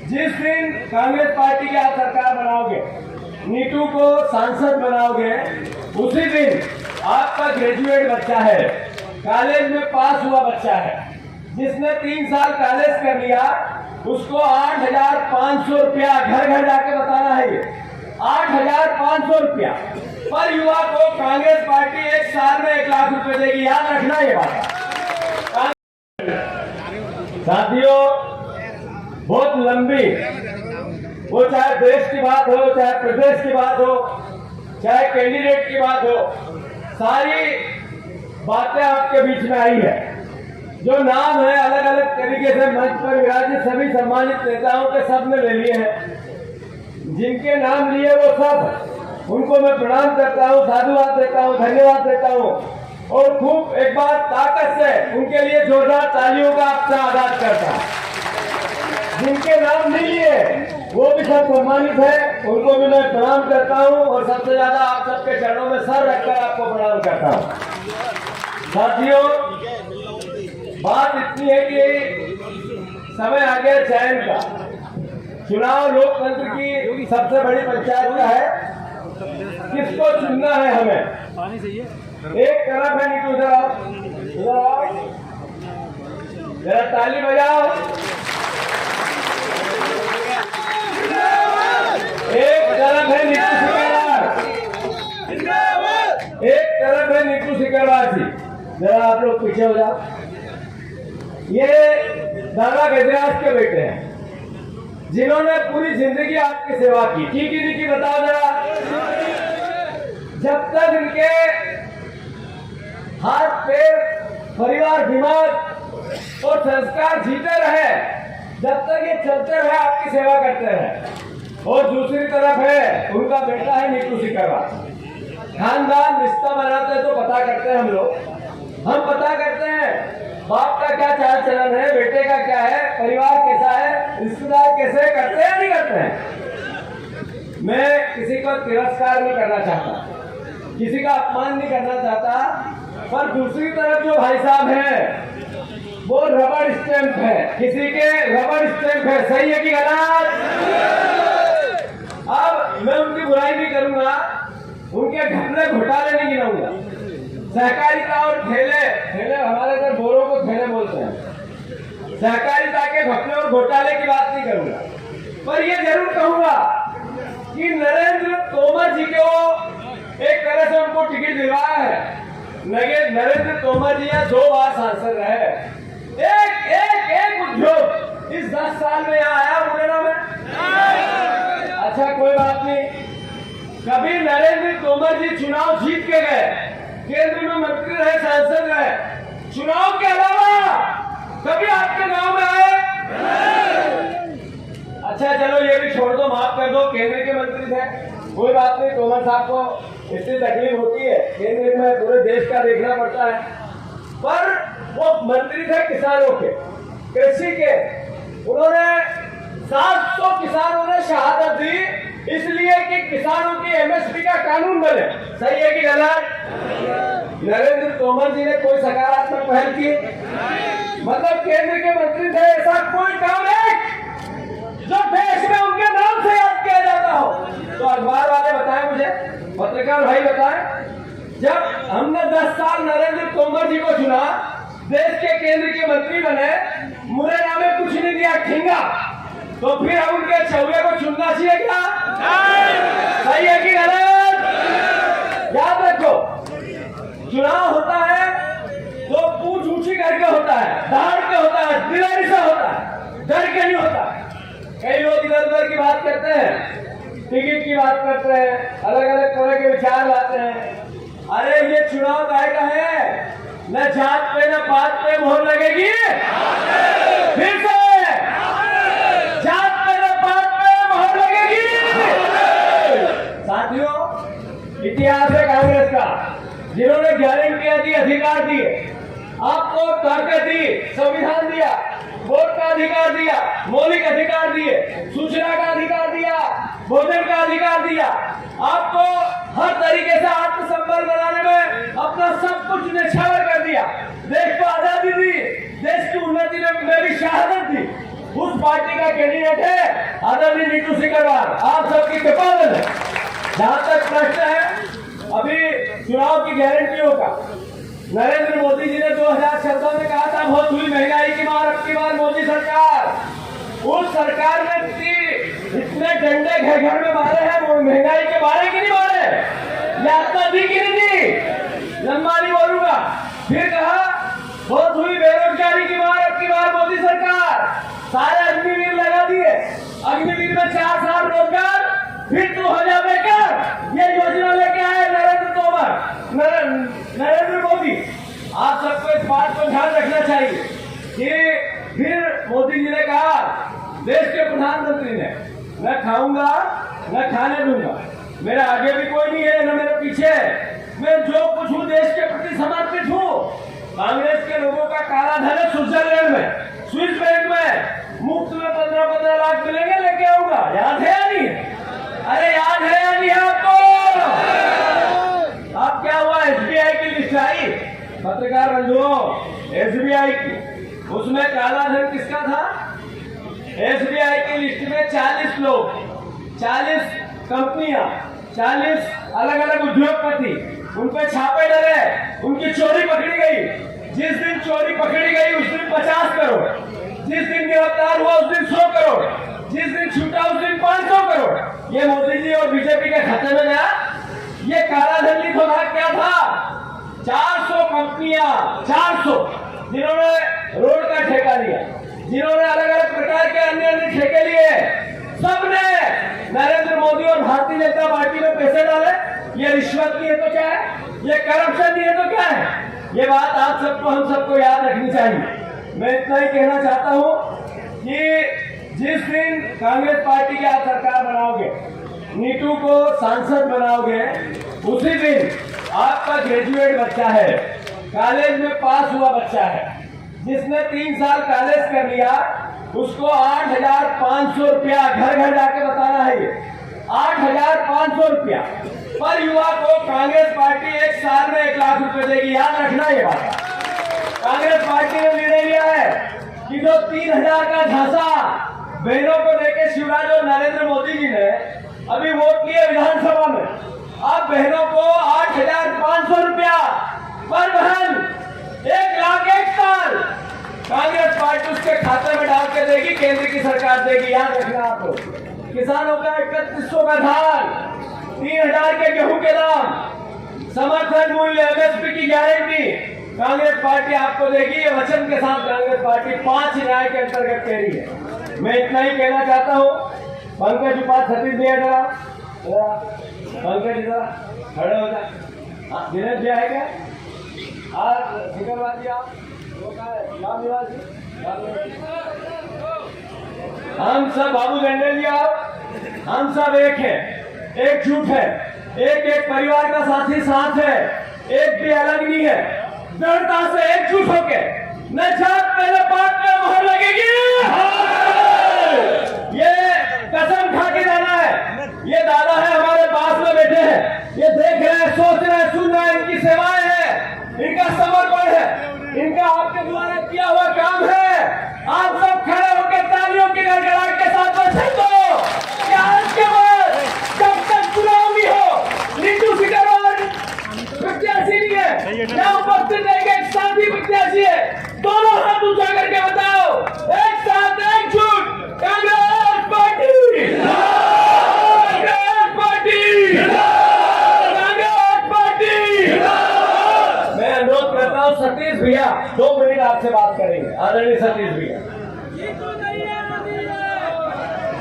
जिस दिन कांग्रेस पार्टी की आप सरकार बनाओगे, नीतू को सांसद बनाओगे, उसी दिन आपका ग्रेजुएट बच्चा है, कॉलेज में पास हुआ बच्चा है, जिसने 3 साल कॉलेज कर लिया, उसको 8,500 रुपया घर घर जाके बताना है। ये 8,500 रुपया पर युवा को कांग्रेस पार्टी 1 साल में 1 लाख रुपए देगी। याद रखना ये बात। साथियों, बहुत लंबी, वो चाहे देश की बात हो, चाहे प्रदेश की बात हो, चाहे कैंडिडेट की बात हो, सारी बातें आपके बीच में आई है। जो नाम है अलग अलग तरीके से मंच पर विराजित सभी सम्मानित नेताओं के सब ने ले लिए हैं। जिनके नाम लिए वो सब, उनको मैं प्रणाम करता हूँ, साधुवाद देता हूँ, धन्यवाद देता हूँ और खूब एक बार ताकत से उनके लिए जोरदार तालियों का आपसे आगाज करता हूँ। जिनके नाम नहीं लिए वो भी सब सम्मानित है, उनको भी मैं प्रणाम करता हूँ और सबसे ज्यादा आप सबके चरणों में सर रखकर आपको प्रणाम करता हूँ। साथियों, बात इतनी है कि समय आ गया चयन का। चुनाव लोकतंत्र की सबसे बड़ी पंचायत का है, किसको चुनना है हमें। एक तरफ है नीतू, इधर आओ, जरा ताली बजाओ। एक तरफ है नीतू सिकरवार, एक तरफ है नीतू सिकरवार जी। जरा आप लोग पीछे हो जाओ। ये दादा गजराज के बेटे हैं, जिन्होंने पूरी जिंदगी आपकी सेवा की। की बताओ जरा। जब तक इनके हाथ पैर, परिवार, दिमाग और संस्कार जीते रहे, जब तक ये चलते रहे, आपकी सेवा करते रहे। और दूसरी तरफ है उनका बेटा है नीतू सिकरवार। खानदान रिश्ता बनाते तो पता करते हैं हम पता करते हैं बाप का क्या चाल चलन है, बेटे का क्या है, परिवार कैसा है, रिश्तेदार कैसे, करते हैं नहीं करते हैं। मैं किसी को तिरस्कार नहीं करना चाहता, किसी का अपमान नहीं करना चाहता, पर दूसरी तरफ जो भाई साहब हैं वो रबड़ स्टैंप है, किसी के रबड़ स्टैंप है। सही है कि गलत? अब मैं उनकी बुराई नहीं करूंगा, उनके घपले घोटाले नहीं गिनाऊंगा। सहकारिता और ठेले हमारे इधर बोरों को ठेले बोलते हैं। सहकारिता के घपले और घोटाले की बात नहीं करूंगा, पर ये जरूर कहूंगा कि नरेंद्र तोमर जी को एक तरह से उनको टिकट दिलवाया है। नरेंद्र तोमर जी 2 बार सांसद रहे। एक उद्योग इस 10 साल में यहाँ आया मुरैना में? अच्छा, कोई बात नहीं। कभी नरेंद्र तोमर जी चुनाव जीत के गए, केंद्र में मंत्री रहे, सांसद रहे, चुनाव के अलावा कभी आपके गांव में आए? अच्छा चलो ये भी छोड़ दो, माफ कर दो, केंद्र के मंत्री थे, कोई बात नहीं। तोमर साहब को इतनी तकलीफ होती है, केंद्र में पूरे देश का देखना पड़ता है, पर वो मंत्री थे किसानों के, कृषि के। उन्होंने 700 किसानों ने शहादत दी, इसलिए कि किसानों की एमएसपी का कानून बने। सही है कि गलत? नरेंद्र तोमर जी ने कोई सकारात्मक पहल की? मतलब केंद्र के मंत्री थे, ऐसा कोई काम है जो देश में उनके नाम से याद किया जाता हो? तो अखबार वाले बताएं मुझे, पत्रकार भाई बताएं। जब हमने 10 साल नरेंद्र तोमर जी को चुना, देश के केंद्र के मंत्री बने, मुरैना में कुछ नहीं दिया ठिंगा, तो फिर हम उनके चौबे को चुनना चाहिए क्या? सही है कि गलत? याद रखो, चुनाव होता है तो पूछ ऊंची करके होता है, दहाड़ के होता है, दिलारी से होता है, डर के नहीं होता। कई लोग इधर उधर की बात करते हैं, टिकट की बात करते हैं, अलग अलग तरह के विचार लाते हैं। अरे ये चुनाव का है, न जात पे न पात पे मोहर लगेगी। फिर से जात पे न पात पे मोहर लगेगी। साथियों, इतिहास है कांग्रेस का, जिन्होंने गारंटियां दी, अधिकार दिए, आपको ताकत दी, संविधान दिया, वोट का अधिकार दिया, मौलिक अधिकार दिए, सूचना का अधिकार दिया, भोजन का अधिकार दिया, आपको हर तरीके से आत्मसंबल बनाने में अपना सब कुछ निछावर कर दिया, देश को आजादी दी, देश की उन्नति में भी शहादत दी। उस पार्टी का कैंडिडेट है आदरणीय नीतू सिंह गढ़वाल। आप सबकी कृपा है। जहां तक प्रश्न है अभी चुनाव की गारंटियों का, नरेंद्र मोदी जी ने 2014 में कहा था बहुत हुई महंगाई की मार, अब की बार मोदी सरकार। उस सरकार ने इतने डंडे घर घर में मारे हैं, महंगाई के मारे कि नहीं मारे, यात्रा दी कि नहीं दी, लंबा नहीं बोलूंगा। फिर कहा बहुत हुई बेरोजगारी की मार, अब की बार मोदी सरकार। सारे अग्निवीर लगा दिए, अग्निवीर में 4 साल रोजगार, फिर 2000 बेकार। ये योजना लेके आए नरेंद्र मोदी। आप सबको इस बात को ध्यान रखना चाहिए कि फिर मोदी जी ने कहा, देश के प्रधानमंत्री ने, मैं खाऊंगा न खाने दूंगा, मेरा आगे भी कोई नहीं है न मेरे पीछे, मैं जो कुछ हूँ देश के प्रति समर्पित हूँ। कांग्रेस के लोगों का काला धन है स्विट्जरलैंड में, स्विस बैंक में मुफ्त में 15-15 लाख मिलेंगे, लेके आऊंगा। याद है या नहीं? अरे याद है या नहीं आपको? अब क्या हुआ, एसबीआई की लिस्ट आई, पत्रकार बंधुओं, एसबीआई की, उसमें काला धन किसका था? एसबीआई की लिस्ट में 40 लोग, 40 कंपनियां, 40 अलग अलग उद्योगपति, उन पे छापे डरे, उनकी चोरी पकड़ी गई। जिस दिन चोरी पकड़ी गई उस दिन 50 करोड़, जिस दिन गिरफ्तार हुआ उस दिन 100 करोड़, जिस दिन छूटा उस दिन 500 करोड़। ये मोदी जी और बीजेपी के खाते में गया। ये काला धन लिखो था, क्या था? 400 कंपनियां, 400 जिन्होंने रोड का ठेका लिया, जिन्होंने अलग अलग प्रकार के अन्य अन्य ठेके लिए, सबने नरेंद्र मोदी और भारतीय जनता पार्टी में पैसे डाले। ये रिश्वत नहीं है तो क्या है, ये करप्शन नहीं है तो क्या है? ये बात आप सबको, हम सबको याद रखनी चाहिए। मैं इतना ही कहना चाहता हूं कि जिस दिन कांग्रेस पार्टी की आप सरकार बनाओगे, नीतू को सांसद बनाओगे, उसी दिन आपका ग्रेजुएट बच्चा है, कॉलेज में पास हुआ बच्चा है, जिसने 3 साल कॉलेज कर लिया, उसको 8,500 रुपया घर घर जाके बताना है। ये 8,500 रुपया पर युवा को कांग्रेस पार्टी 1 साल में 1 लाख रुपए देगी। याद रखना ये बात। कांग्रेस पार्टी ने निर्णय लिया है कि जो 3,000 का झांसा बहनों को देके शिवराज और नरेंद्र मोदी जी ने अभी वोट लिए विधानसभा में, अब बहनों को 8,500 रुपया पर बहन 1 लाख 1 साल कांग्रेस पार्टी उसके खाते में डाल के देगी, केंद्र की सरकार देगी। याद रखना आपको। किसानों का 3100 का धान, 3,000 के गेहूं के दाम, समर्थन मूल्य, एमएसपी की गारंटी कांग्रेस पार्टी आपको देगी। ये वचन के साथ कांग्रेस पार्टी 5 न्याय के अंतर्गत कह रही है। मैं इतना ही कहना चाहता हूँ। पंकज उपाध्याय, सतीश भैया जरा, पंकज जरा खड़े हो जाए। दिनेश जी आएगा आज, सिकरवाद जी आप, राम निवासी, हम सब, बाबू झंडे जी आप, हम सब एक है, एकजुट है, एक परिवार का साथी साथ है, एक भी अलग नहीं है। दृढ़ता से एकजुट होके न जात मेरे बात में मोहर लगेगी, ये कसम खा के जाना है। ये दादा है हमारे पास में बैठे हैं, ये देख रहे हैं, सोच रहे हैं, सुन रहे हैं, इनकी सेवाएं हैं, इनका समर्पण है, इनका आपके द्वारा किया हुआ काम है। आप सब खड़े होकर तालियों की गड़गड़ाहट के साथ बचे तो आज के बाद जब तक चुनाव नहीं हो, नीतू सिंह प्रत्याशी नहीं है, क्या उपस्थित रहेगा, एक साथी प्रत्याशी है। दोनों हाथ ऊंचा करके बताओ, एक साथ एकजुट, Congress party, Congress party, Congress party. मैं अनुरोध करता हूँ सतीश भैया 2 मिनट आपसे बात करेंगे। आदरणीय सतीश भैया।